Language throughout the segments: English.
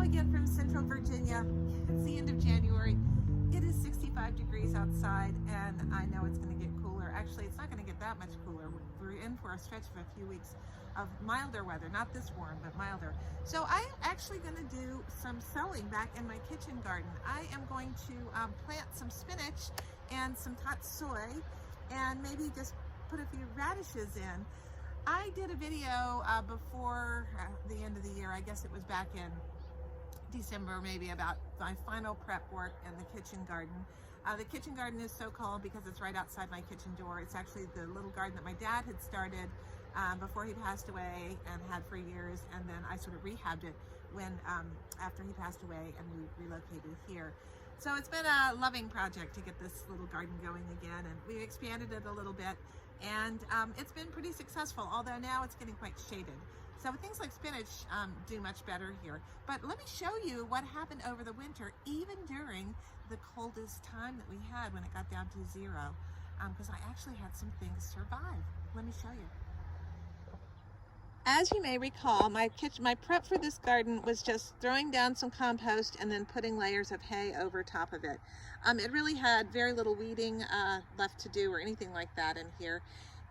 again from Central Virginia. It's the end of January. It is 65 degrees outside, and I know it's going to get cooler. Actually, it's not going to get that much cooler. We're in for a stretch of a few weeks of milder weather, not this warm, but milder. So I'm actually going to do some sowing back in my kitchen garden. I am going to plant some spinach and some tatsoi, and maybe just put a few radishes in. I did a video before the end of the year. I guess it was back in December, maybe, about my final prep work in the kitchen garden. The kitchen garden is so called because it's right outside my kitchen door. It's actually the little garden that my dad had started before he passed away and had for years, and then I sort of rehabbed it when after he passed away, and we relocated here. So it's been a loving project to get this little garden going again, and we've expanded it a little bit, and it's been pretty successful, although now it's getting quite shaded. So things like spinach do much better here. But let me show you what happened over the winter, even during the coldest time that we had when it got down to zero, because I actually had some things survive. Let me show you. As you may recall, my prep for this garden was just throwing down some compost and then putting layers of hay over top of it. It really had very little weeding left to do or anything like that in here.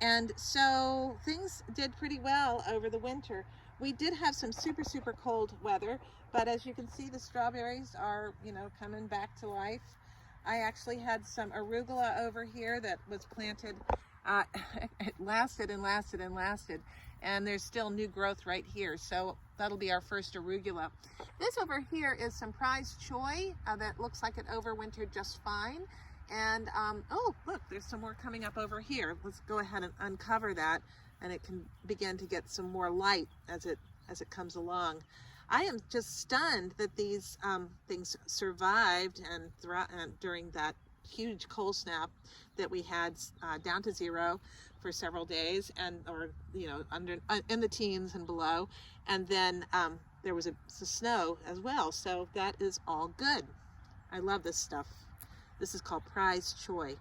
And so things did pretty well over the winter. We did have some super cold weather, but as you can see, the strawberries are, coming back to life. I actually had some arugula over here that was planted. It lasted and lasted and lasted, and there's still new growth right here. So that'll be our first arugula. This over here is some prize choy that looks like it overwintered just fine. And oh, look, there's some more coming up over here. Let's go ahead and uncover that, and it can begin to get some more light as it comes along. I am just stunned that these things survived and during that huge cold snap that we had down to zero for several days, and in the teens and below, and then there was a snow as well. So that is all good. I love this stuff. This is called prize choy.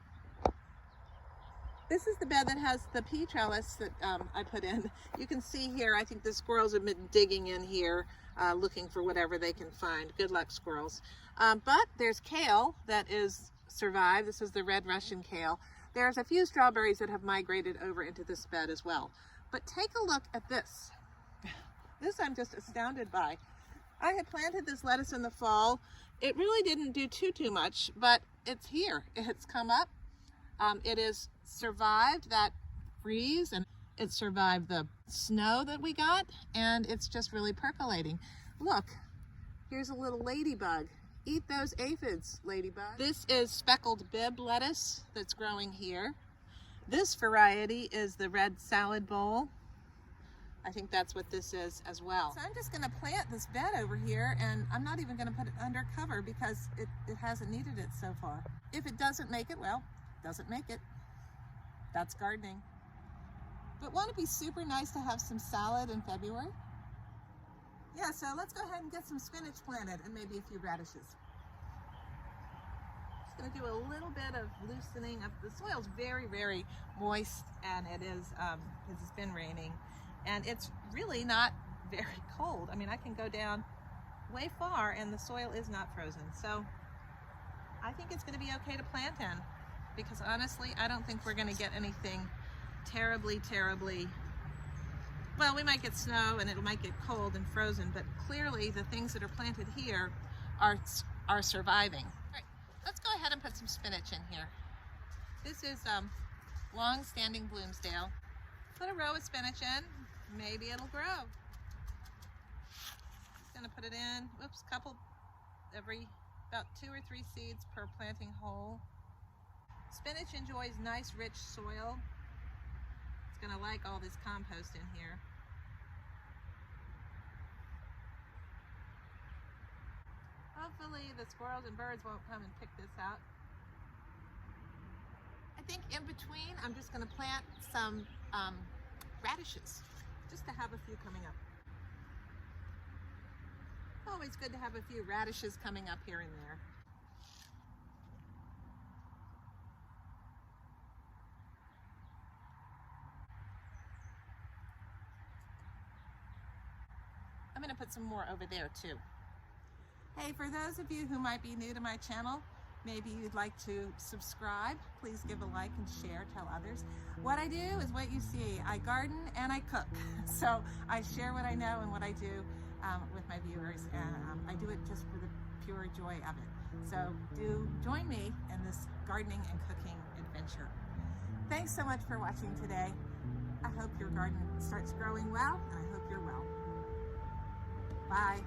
This is the bed that has the pea trellis that I put in. You can see here, I think the squirrels have been digging in here, looking for whatever they can find. Good luck, squirrels. But there's kale that is survived. This is the red Russian kale. There's a few strawberries that have migrated over into this bed as well. But take a look at this. This I'm just astounded by. I had planted this lettuce in the fall. It really didn't do too much, but it's here. It's come up. It has survived that freeze, and it survived the snow that we got, and it's just really percolating. Look, here's a little ladybug. Eat those aphids, ladybug. This is speckled bib lettuce that's growing here. This variety is the red salad bowl. I think that's what this is as well. So I'm just going to plant this bed over here, and I'm not even going to put it under cover because it hasn't needed it so far. If it doesn't make it, well, doesn't make it. That's gardening. But won't it be super nice to have some salad in February? Yeah, so let's go ahead and get some spinach planted and maybe a few radishes. Just going to do a little bit of loosening up. The soil's very moist, and it is because it's been raining. And it's really not very cold. I mean, I can go down way far and the soil is not frozen. So I think it's going to be okay to plant in, because honestly, I don't think we're going to get anything terribly, well, we might get snow and it might get cold and frozen, but clearly the things that are planted here are surviving. All right, let's go ahead and put some spinach in here. This is long-standing Bloomsdale. Put a row of spinach in. Maybe it'll grow. Just gonna put it in, about 2 or 3 seeds per planting hole. Spinach enjoys nice, rich soil. It's gonna like all this compost in here. Hopefully the squirrels and birds won't come and pick this out. I think in between, I'm just gonna plant some radishes, just to have a few coming up. Always good to have a few radishes coming up here and there. I'm going to put some more over there too. Hey, for those of you who might be new to my channel, maybe you'd like to subscribe. Please give a like and share, tell others. What I do is what you see. I garden and I cook. So I share what I know and what I do with my viewers, and I do it just for the pure joy of it. So do join me in this gardening and cooking adventure. Thanks so much for watching today. I hope your garden starts growing well, and I hope you're well. Bye.